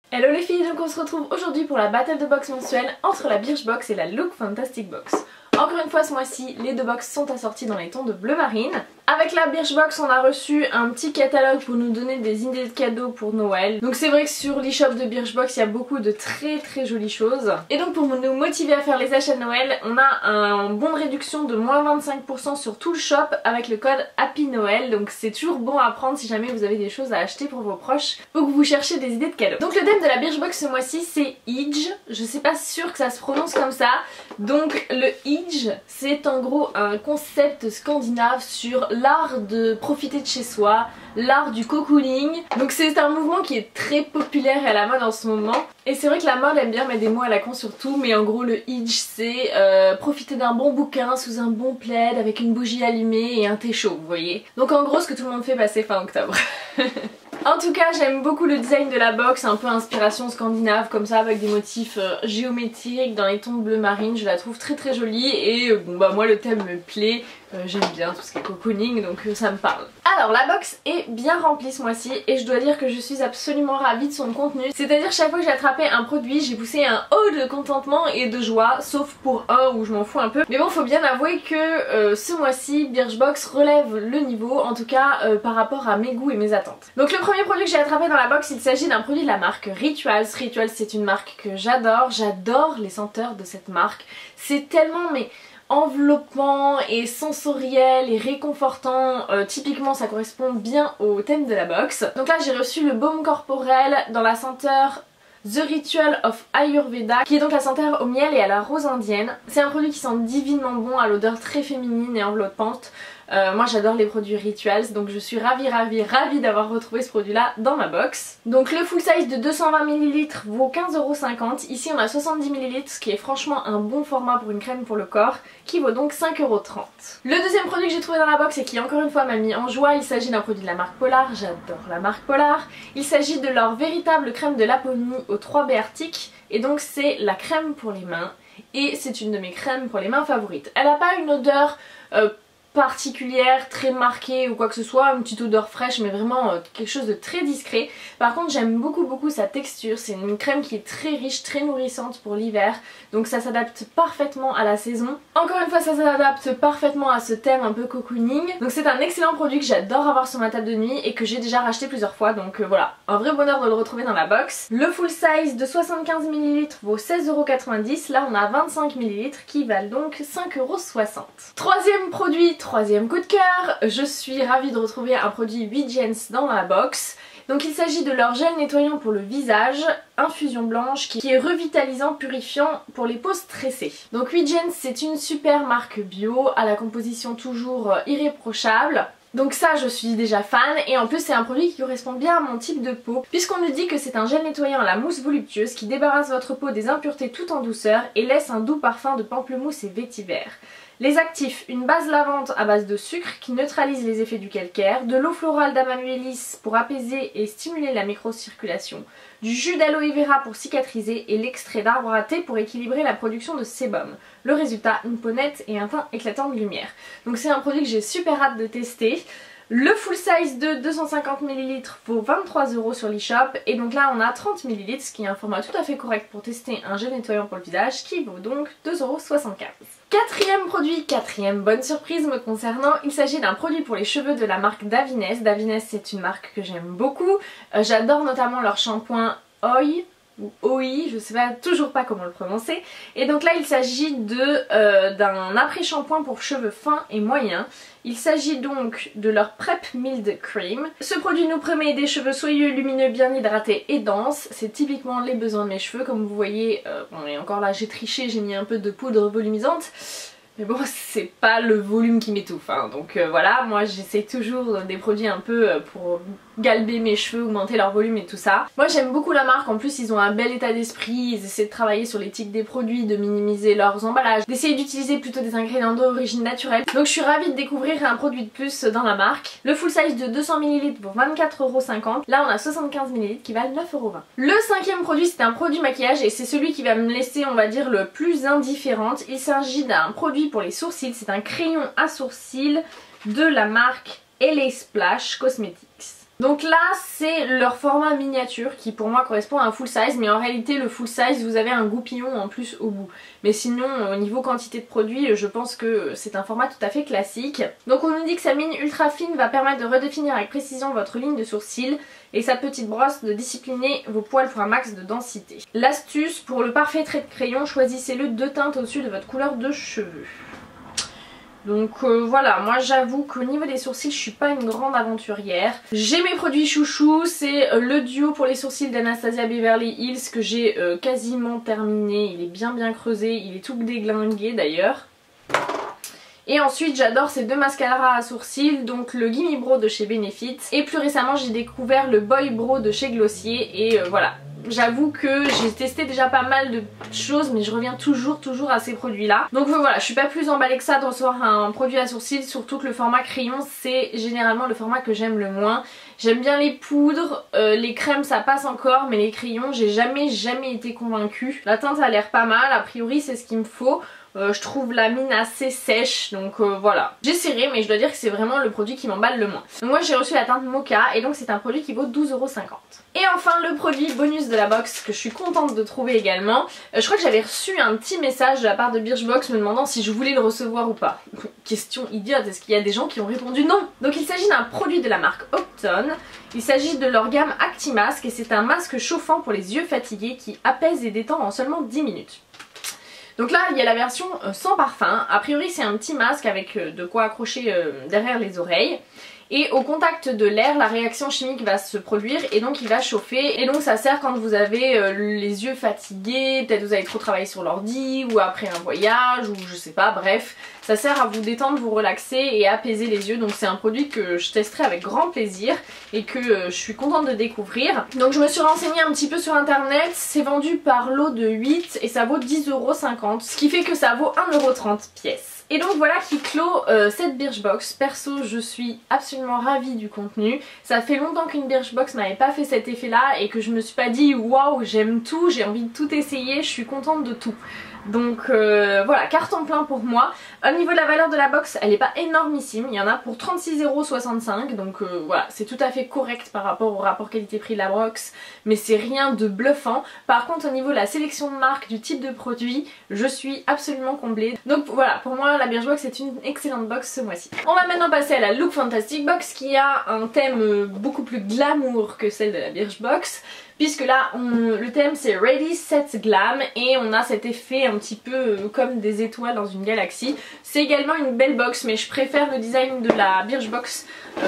Hello les filles, donc on se retrouve aujourd'hui pour la battle de box mensuelle entre la Birchbox et la Look Fantastic Box. Encore une fois ce mois-ci, les deux box sont assorties dans les tons de bleu marine. Avec la Birchbox, on a reçu un petit catalogue pour nous donner des idées de cadeaux pour Noël. Donc c'est vrai que sur l'e-shop de Birchbox, il y a beaucoup de très jolies choses. Et donc pour nous motiver à faire les achats de Noël, on a un bon de réduction de moins 25% sur tout le shop avec le code Happy Noël. Donc c'est toujours bon à prendre si jamais vous avez des choses à acheter pour vos proches ou que vous cherchez des idées de cadeaux. Donc le thème de la Birchbox ce mois-ci c'est Idj. Je sais pas sûre que ça se prononce comme ça. Donc le Idj, c'est en gros un concept scandinave sur l'art de profiter de chez soi, l'art du cocooning. Donc c'est un mouvement qui est très populaire et à la mode en ce moment. Et c'est vrai que la mode aime bien mettre des mots à la con surtout, mais en gros le Idj c'est profiter d'un bon bouquin sous un bon plaid avec une bougie allumée et un thé chaud, vous voyez. Donc en gros ce que tout le monde fait passer fin octobre. En tout cas j'aime beaucoup le design de la box, un peu inspiration scandinave comme ça avec des motifs géométriques dans les tons de bleu marine. Je la trouve très jolie et bon bah moi le thème me plaît, j'aime bien tout ce qui est cocooning donc ça me parle. Alors la box est bien remplie ce mois-ci et je dois dire que je suis absolument ravie de son contenu. C'est-à-dire chaque fois que j'ai attrapé un produit j'ai poussé un haut de contentement et de joie, sauf pour un où je m'en fous un peu. Mais bon faut bien avouer que ce mois-ci Birchbox relève le niveau, en tout cas par rapport à mes goûts et mes attentes. Donc le premier produit que j'ai attrapé dans la box, il s'agit d'un produit de la marque Rituals. Rituals c'est une marque que j'adore les senteurs de cette marque. C'est tellement enveloppant et sensoriel et réconfortant, typiquement ça correspond bien au thème de la box. Donc là j'ai reçu le baume corporel dans la senteur The Ritual of Ayurveda, qui est donc la senteur au miel et à la rose indienne. C'est un produit qui sent divinement bon, à l'odeur très féminine et enveloppante. Moi j'adore les produits Rituals, donc je suis ravie d'avoir retrouvé ce produit là dans ma box. Donc le full size de 220 ml vaut 15,50 €. Ici on a 70 ml, ce qui est franchement un bon format pour une crème pour le corps, qui vaut donc 5,30 €. Le deuxième produit que j'ai trouvé dans la box et qui encore une fois m'a mis en joie, il s'agit d'un produit de la marque Polar. J'adore la marque Polar. Il s'agit de leur véritable crème de Laponie aux 3B Arctic, et donc c'est la crème pour les mains et c'est une de mes crèmes pour les mains favorites. Elle n'a pas une odeur particulière, très marquée ou quoi que ce soit, une petite odeur fraîche mais vraiment quelque chose de très discret. Par contre j'aime beaucoup sa texture, c'est une crème qui est très riche, très nourrissante pour l'hiver, donc ça s'adapte parfaitement à la saison. Encore une fois ça s'adapte parfaitement à ce thème un peu cocooning, donc c'est un excellent produit que j'adore avoir sur ma table de nuit et que j'ai déjà racheté plusieurs fois, donc voilà, un vrai bonheur de le retrouver dans la box. Le full size de 75 ml vaut 16,90 €, là on a 25 ml qui valent donc 5,60 €. Troisième coup de cœur, je suis ravie de retrouver un produit Vigence dans ma box. Donc il s'agit de leur gel nettoyant pour le visage, infusion blanche, qui est revitalisant, purifiant pour les peaux stressées. Donc Vigence c'est une super marque bio, à la composition toujours irréprochable. Donc ça je suis déjà fan, et en plus c'est un produit qui correspond bien à mon type de peau, puisqu'on nous dit que c'est un gel nettoyant à la mousse voluptueuse qui débarrasse votre peau des impuretés tout en douceur et laisse un doux parfum de pamplemousse et vétiver. Les actifs, une base lavante à base de sucre qui neutralise les effets du calcaire, de l'eau florale d'Amanuensis pour apaiser et stimuler la microcirculation, du jus d'aloe vera pour cicatriser et l'extrait d'arbre à thé pour équilibrer la production de sébum. Le résultat, une peau nette et un teint éclatant de lumière. Donc c'est un produit que j'ai super hâte de tester. Le full size de 250 ml vaut 23 € sur l'e-shop, et donc là on a 30 ml, ce qui est un format tout à fait correct pour tester un gel nettoyant pour le visage, qui vaut donc 2,75 €. Quatrième produit, quatrième bonne surprise me concernant, il s'agit d'un produit pour les cheveux de la marque Davines. Davines c'est une marque que j'aime beaucoup, j'adore notamment leur shampoing Oi ou OI, je sais toujours pas comment le prononcer. Et donc là il s'agit d'un après-shampoing pour cheveux fins et moyens. Il s'agit donc de leur Prep Mild Cream. Ce produit nous promet des cheveux soyeux, lumineux, bien hydratés et denses. C'est typiquement les besoins de mes cheveux, comme vous voyez. Bon, et encore là j'ai triché, j'ai mis un peu de poudre volumisante. Mais bon, c'est pas le volume qui m'étouffe, hein. Donc voilà, moi j'essaie toujours des produits un peu pour galber mes cheveux, augmenter leur volume et tout ça. Moi j'aime beaucoup la marque, en plus ils ont un bel état d'esprit, ils essaient de travailler sur l'éthique des produits, de minimiser leurs emballages, d'essayer d'utiliser plutôt des ingrédients d'origine naturelle. Donc je suis ravie de découvrir un produit de plus dans la marque. Le full size de 200 ml pour 24,50 €, là on a 75 ml qui valent 9,20 €. Le cinquième produit c'est un produit maquillage et c'est celui qui va me laisser on va dire le plus indifférente. Il s'agit d'un produit pour les sourcils, c'est un crayon à sourcils de la marque LA Splash Cosmetics. Donc là c'est leur format miniature qui pour moi correspond à un full size, mais en réalité le full size vous avez un goupillon en plus au bout. Mais sinon au niveau quantité de produits je pense que c'est un format tout à fait classique. Donc on nous dit que sa mine ultra fine va permettre de redéfinir avec précision votre ligne de sourcils et sa petite brosse de discipliner vos poils pour un max de densité. L'astuce pour le parfait trait de crayon, choisissez-le 2 teintes au-dessus de votre couleur de cheveux. Donc voilà, moi j'avoue qu'au niveau des sourcils je suis pas une grande aventurière. J'ai mes produits chouchous, c'est le duo pour les sourcils d'Anastasia Beverly Hills que j'ai quasiment terminé. Il est bien creusé, il est tout déglingué d'ailleurs. Et ensuite j'adore ces 2 mascaras à sourcils, donc le Gimme Brow de chez Benefit. Et plus récemment j'ai découvert le Boy Brow de chez Glossier et voilà. J'avoue que j'ai testé déjà pas mal de choses mais je reviens toujours à ces produits là. Donc voilà, je suis pas plus emballée que ça de recevoir un produit à sourcils, surtout que le format crayon c'est généralement le format que j'aime le moins. J'aime bien les poudres, les crèmes ça passe encore, mais les crayons j'ai jamais été convaincue. La teinte a l'air pas mal, a priori c'est ce qu'il me faut. Je trouve la mine assez sèche donc voilà. J'essaierai mais je dois dire que c'est vraiment le produit qui m'emballe le moins. Donc moi j'ai reçu la teinte Mocha et donc c'est un produit qui vaut 12,50 €. Et enfin le produit bonus de la box que je suis contente de trouver également. Je crois que j'avais reçu un petit message de la part de Birchbox me demandant si je voulais le recevoir ou pas. Question idiote, est-ce qu'il y a des gens qui ont répondu non? Donc il s'agit d'un produit de la marque Upton. Il s'agit de leur gamme Actimask et c'est un masque chauffant pour les yeux fatigués qui apaise et détend en seulement 10 minutes. Donc là il y a la version sans parfum, a priori c'est un petit masque avec de quoi accrocher derrière les oreilles. Et au contact de l'air, la réaction chimique va se produire et donc il va chauffer. Et donc ça sert quand vous avez les yeux fatigués, peut-être vous avez trop travaillé sur l'ordi ou après un voyage ou je sais pas, bref. Ça sert à vous détendre, vous relaxer et apaiser les yeux. Donc c'est un produit que je testerai avec grand plaisir et que je suis contente de découvrir. Donc je me suis renseignée un petit peu sur internet, c'est vendu par lot de 8 et ça vaut 10,50 €. Ce qui fait que ça vaut 1,30 € pièce. Et donc voilà qui clôt cette Birchbox. Perso je suis absolument ravie du contenu. Ça fait longtemps qu'une Birchbox m'avait pas fait cet effet là et que je me suis pas dit waouh j'aime tout, j'ai envie de tout essayer, je suis contente de tout. Donc voilà, carton plein pour moi. Au niveau de la valeur de la box, elle est pas énormissime, il y en a pour 36,65 €, donc voilà, c'est tout à fait correct par rapport au rapport qualité-prix de la box, mais c'est rien de bluffant. Par contre au niveau de la sélection de marque, du type de produit, je suis absolument comblée. Donc voilà, pour moi la Birchbox est une excellente box ce mois-ci. On va maintenant passer à la Look Fantastic Box qui a un thème beaucoup plus glamour que celle de la Birchbox. Puisque là le thème c'est Ready Set Glam et on a cet effet un petit peu comme des étoiles dans une galaxie. C'est également une belle box mais je préfère le design de la Birchbox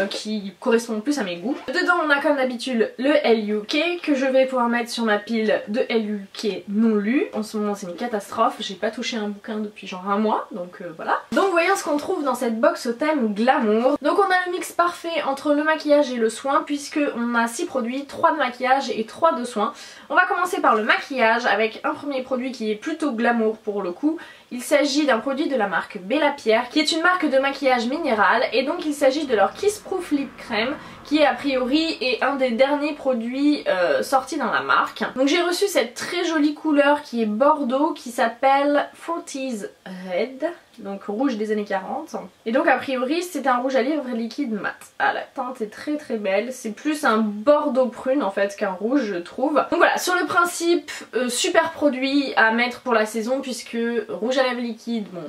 qui correspond plus à mes goûts. Dedans on a comme d'habitude le LUK que je vais pouvoir mettre sur ma pile de LUK non lu. En ce moment c'est une catastrophe, j'ai pas touché un bouquin depuis genre un mois donc voilà. Donc voyons ce qu'on trouve dans cette box au thème glamour. Donc on a le mix parfait entre le maquillage et le soin puisque on a 6 produits, 3 de maquillage et 3 de soins. On va commencer par le maquillage avec un premier produit qui est plutôt glamour pour le coup. Il s'agit d'un produit de la marque Bella Pierre qui est une marque de maquillage minéral et donc il s'agit de leur Kiss Proof Lip Cream qui a priori est un des derniers produits sortis dans la marque. Donc j'ai reçu cette très jolie couleur qui est bordeaux qui s'appelle 40's Red, donc rouge des années 40. Et donc a priori c'est un rouge à lèvres liquide mat. Ah, la teinte est très belle, c'est plus un bordeaux prune en fait qu'un rouge je trouve. Donc voilà, sur le principe super produit à mettre pour la saison puisque rouge à lèvres liquide, bon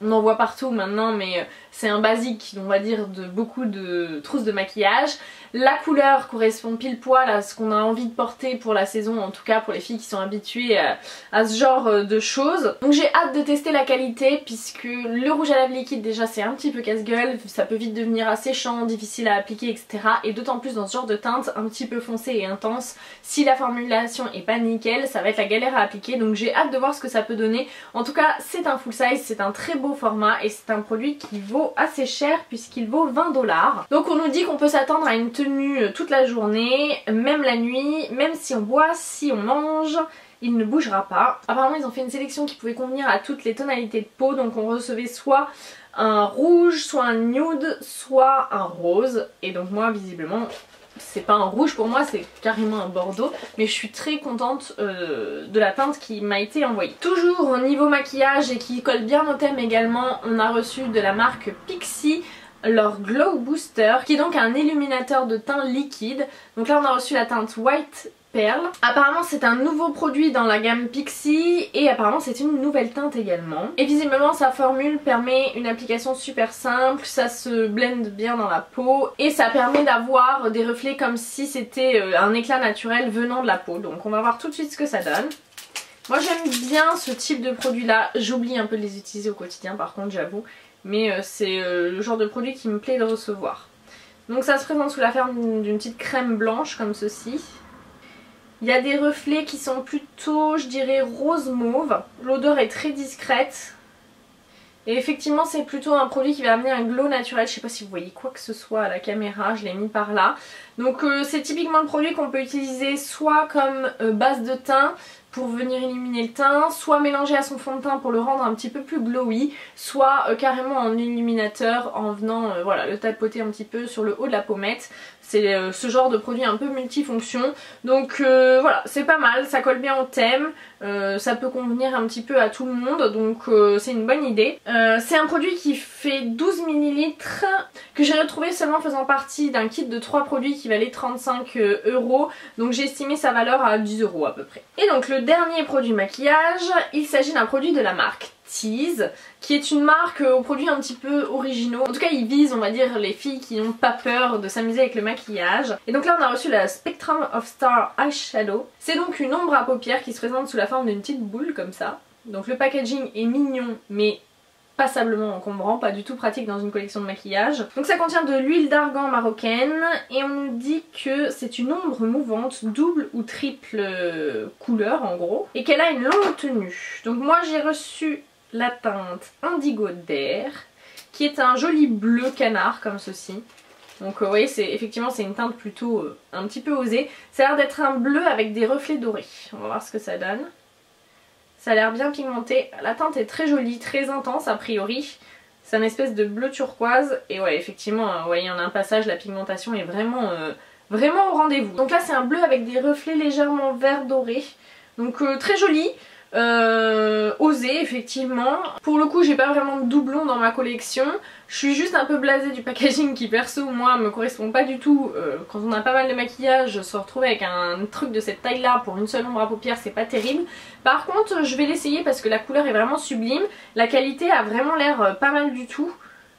on en voit partout maintenant mais c'est un basique on va dire de beaucoup de trousses de maquillage. La couleur correspond pile poil à ce qu'on a envie de porter pour la saison, en tout cas pour les filles qui sont habituées à ce genre de choses. Donc j'ai hâte de tester la qualité puisque le rouge à lèvres liquide déjà c'est un petit peu casse-gueule, ça peut vite devenir asséchant, difficile à appliquer etc. Et d'autant plus dans ce genre de teinte un petit peu foncée et intense, si la formulation est pas nickel ça va être la galère à appliquer, donc j'ai hâte de voir ce que ça peut donner. En tout cas c'est un full size, c'est un très beau format et c'est un produit qui vaut assez cher puisqu'il vaut 20 $. Donc on nous dit qu'on peut s'attendre à une tenue toute la journée, même la nuit, même si on boit, si on mange, il ne bougera pas. Apparemment ils ont fait une sélection qui pouvait convenir à toutes les tonalités de peau, donc on recevait soit un rouge, soit un nude, soit un rose, et donc moi visiblement c'est pas un rouge pour moi, c'est carrément un bordeaux, mais je suis très contente de la teinte qui m'a été envoyée. Toujours au niveau maquillage et qui colle bien au thème également, on a reçu de la marque Pixi leur Glow Booster qui est donc un illuminateur de teint liquide. Donc là on a reçu la teinte White Pearl. Apparemment c'est un nouveau produit dans la gamme Pixi et apparemment c'est une nouvelle teinte également. Et visiblement sa formule permet une application super simple, ça se blende bien dans la peau et ça permet d'avoir des reflets comme si c'était un éclat naturel venant de la peau. Donc on va voir tout de suite ce que ça donne. Moi j'aime bien ce type de produit là, j'oublie un peu de les utiliser au quotidien par contre j'avoue, mais c'est le genre de produit qui me plaît de recevoir. Donc ça se présente sous la forme d'une petite crème blanche comme ceci. Il y a des reflets qui sont plutôt, je dirais, rose mauve. L'odeur est très discrète. Et effectivement c'est plutôt un produit qui va amener un glow naturel. Je sais pas si vous voyez quoi que ce soit à la caméra, je l'ai mis par là. Donc c'est typiquement le produit qu'on peut utiliser soit comme base de teint pour venir illuminer le teint, soit mélanger à son fond de teint pour le rendre un petit peu plus glowy, soit carrément en illuminateur en venant voilà, le tapoter un petit peu sur le haut de la pommette. C'est ce genre de produit un peu multifonction. Donc voilà, c'est pas mal, ça colle bien au thème, ça peut convenir un petit peu à tout le monde, donc c'est une bonne idée. C'est un produit qui fait 12 ml, que j'ai retrouvé seulement faisant partie d'un kit de 3 produits qui valait 35 €, donc j'ai estimé sa valeur à 10 € à peu près. Et donc le dernier produit maquillage, il s'agit d'un produit de la marque Tease, qui est une marque aux produits un petit peu originaux. En tout cas ils visent, on va dire, les filles qui n'ont pas peur de s'amuser avec le maquillage. Et donc là on a reçu la Spectrum of Star Eyeshadow. C'est donc une ombre à paupières qui se présente sous la forme d'une petite boule comme ça. Donc le packaging est mignon mais passablement encombrant, pas du tout pratique dans une collection de maquillage. Donc ça contient de l'huile d'argan marocaine et on nous dit que c'est une ombre mouvante double ou triple couleur en gros et qu'elle a une longue tenue. Donc moi j'ai reçu la teinte Indigo d'Air qui est un joli bleu canard comme ceci. Donc vous voyez, effectivement c'est une teinte plutôt un petit peu osée. Ça a l'air d'être un bleu avec des reflets dorés. On va voir ce que ça donne. Ça a l'air bien pigmenté. La teinte est très jolie, très intense a priori. C'est un espèce de bleu turquoise. Et ouais, effectivement, vous voyez, on a un passage, la pigmentation est vraiment, vraiment au rendez-vous. Donc là c'est un bleu avec des reflets légèrement vert doré. Donc très joli. Osé effectivement. Pour le coup j'ai pas vraiment de doublons dans ma collection. Je suis juste un peu blasée du packaging qui perso moi me correspond pas du tout. Quand on a pas mal de maquillage, se retrouver avec un truc de cette taille là pour une seule ombre à paupières c'est pas terrible. Par contre je vais l'essayer parce que la couleur est vraiment sublime. La qualité a vraiment l'air pas mal du tout.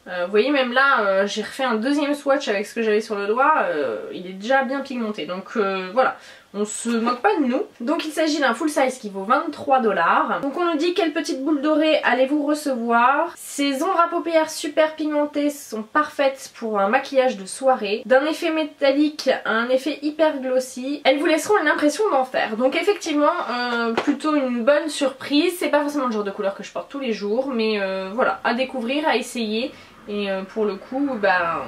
Vous voyez même là j'ai refait un deuxième swatch avec ce que j'avais sur le doigt, il est déjà bien pigmenté donc voilà, on se moque pas de nous. Donc il s'agit d'un full size qui vaut 23 $. Donc on nous dit quelle petite boule dorée allez-vous recevoir. Ces ombres à paupières super pigmentées sont parfaites pour un maquillage de soirée. D'un effet métallique à un effet hyper glossy, elles vous laisseront une impression d'enfer. Donc effectivement plutôt une bonne surprise. C'est pas forcément le genre de couleur que je porte tous les jours mais voilà, à découvrir, à essayer. Et pour le coup, bah,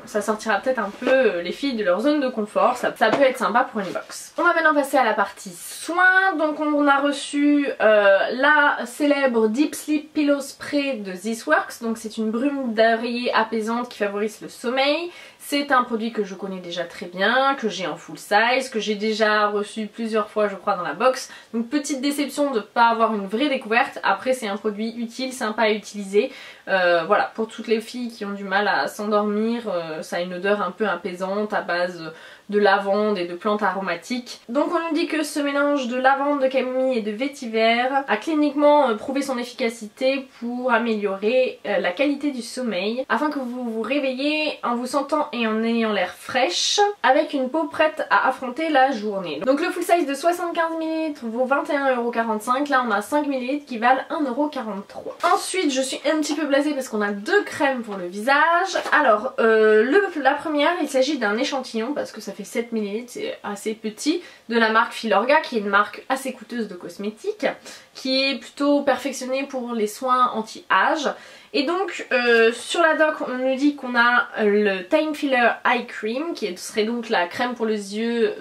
ça sortira peut-être un peu les filles de leur zone de confort, ça peut être sympa pour une box. On va maintenant passer à la partie soins. Donc on a reçu la célèbre Deep Sleep Pillow Spray de This Works. Donc c'est une brume d'oreiller apaisante qui favorise le sommeil. C'est un produit que je connais déjà très bien, que j'ai en full size, que j'ai déjà reçu plusieurs fois je crois dans la box. Donc petite déception de ne pas avoir une vraie découverte. Après c'est un produit utile, sympa à utiliser. Voilà, pour toutes les filles qui ont du mal à s'endormir, ça a une odeur un peu apaisante à base de lavande et de plantes aromatiques. Donc on nous dit que ce mélange de lavande, de camomille et de vétiver a cliniquement prouvé son efficacité pour améliorer la qualité du sommeil afin que vous vous réveillez en vous sentant et en ayant l'air fraîche avec une peau prête à affronter la journée. Donc le full size de 75 ml vaut 21,45 €. Là on a 5 ml qui valent 1,43 €. Ensuite je suis un petit peu blasée parce qu'on a deux crèmes pour le visage. Alors la première, il s'agit d'un échantillon parce que ça fait 7 ml, c'est assez petit, de la marque Filorga qui est une marque assez coûteuse de cosmétiques qui est plutôt perfectionnée pour les soins anti-âge. Et donc sur la doc on nous dit qu'on a le Time Filler Eye Cream qui serait donc la crème pour les yeux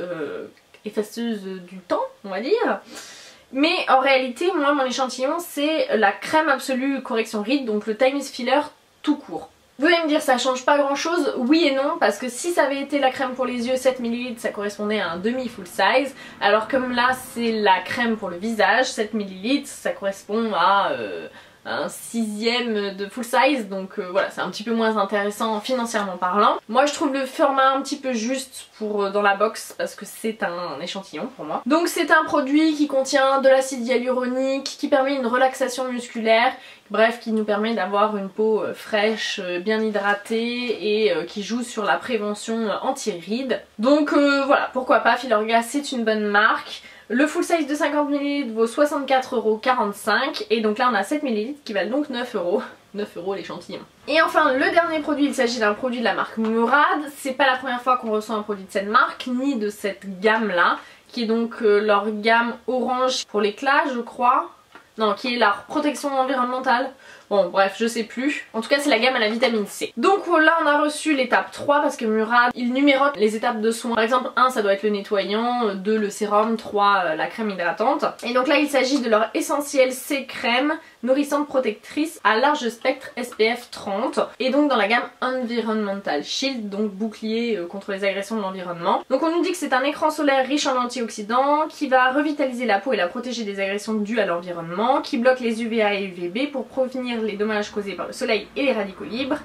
effaceuse du temps on va dire. Mais en réalité moi mon échantillon c'est la crème absolue correction rides, donc le Time Filler tout court. Vous allez me dire ça change pas grand chose, oui et non, parce que si ça avait été la crème pour les yeux 7 ml ça correspondait à un demi full size, alors comme là c'est la crème pour le visage 7 ml ça correspond à un 6e de full size, donc voilà, c'est un petit peu moins intéressant financièrement parlant. Moi je trouve le format un petit peu juste pour dans la box parce que c'est un échantillon pour moi. Donc c'est un produit qui contient de l'acide hyaluronique, qui permet une relaxation musculaire, bref qui nous permet d'avoir une peau fraîche, bien hydratée et qui joue sur la prévention anti-rides. Donc voilà, pourquoi pas, Filorga c'est une bonne marque. Le full size de 50 ml vaut 64,45 € et donc là on a 7 ml qui valent donc 9 €. 9 € l'échantillon. Et enfin le dernier produit, il s'agit d'un produit de la marque Murad. C'est pas la première fois qu'on reçoit un produit de cette marque ni de cette gamme là, qui est donc leur gamme orange pour l'éclat je crois. Non, qui est la protection environnementale. Bon bref, je sais plus. En tout cas c'est la gamme à la vitamine C. Donc là on a reçu l'étape 3 parce que Murad il numérote les étapes de soins. Par exemple 1 ça doit être le nettoyant, 2 le sérum, 3 la crème hydratante. Et donc là il s'agit de leur essentiel C crème nourrissante protectrice à large spectre SPF 30 et donc dans la gamme Environmental Shield, donc bouclier contre les agressions de l'environnement. Donc on nous dit que c'est un écran solaire riche en antioxydants qui va revitaliser la peau et la protéger des agressions dues à l'environnement, qui bloque les UVA et UVB pour prévenir les dommages causés par le soleil et les radicaux libres.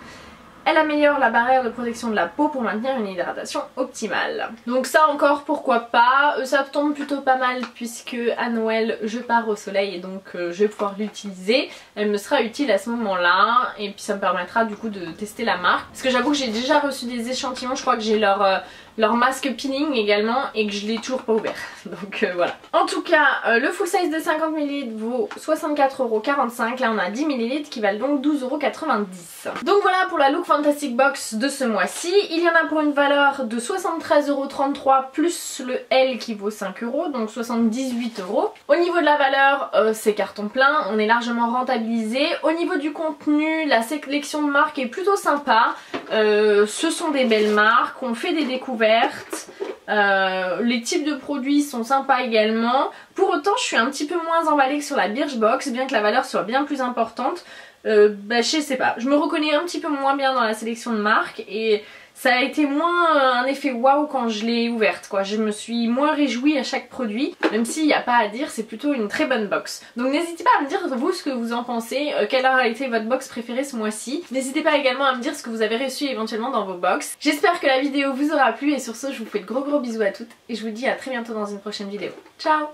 Elle améliore la barrière de protection de la peau pour maintenir une hydratation optimale. Donc ça encore pourquoi pas, ça tombe plutôt pas mal puisque à Noël je pars au soleil et donc je vais pouvoir l'utiliser. Elle me sera utile à ce moment là et puis ça me permettra du coup de tester la marque. Parce que j'avoue que j'ai déjà reçu des échantillons, je crois que j'ai leur masque peeling également et que je l'ai toujours pas ouvert. Donc voilà. En tout cas le full size de 50 ml vaut 64,45 €. Là on a 10 ml qui valent donc 12,90 €. Donc voilà pour la Look Fantastic Box de ce mois-ci. Il y en a pour une valeur de 73,33 € plus le L qui vaut 5 €, donc 78 €. Au niveau de la valeur c'est carton plein, on est largement rentabilisé. Au niveau du contenu, la sélection de marques est plutôt sympa. Ce sont des belles marques, on fait des découvertes. Les types de produits sont sympas également. Pour autant je suis un petit peu moins emballée que sur la Birchbox, bien que la valeur soit bien plus importante. Je sais pas, je me reconnais un petit peu moins bien dans la sélection de marques et ça a été moins un effet waouh quand je l'ai ouverte quoi. Je me suis moins réjouie à chaque produit, même s'il n'y a pas à dire, c'est plutôt une très bonne box. Donc n'hésitez pas à me dire vous ce que vous en pensez, quelle a été votre box préférée ce mois-ci. N'hésitez pas également à me dire ce que vous avez reçu éventuellement dans vos box. J'espère que la vidéo vous aura plu et sur ce je vous fais de gros bisous à toutes et je vous dis à très bientôt dans une prochaine vidéo. Ciao!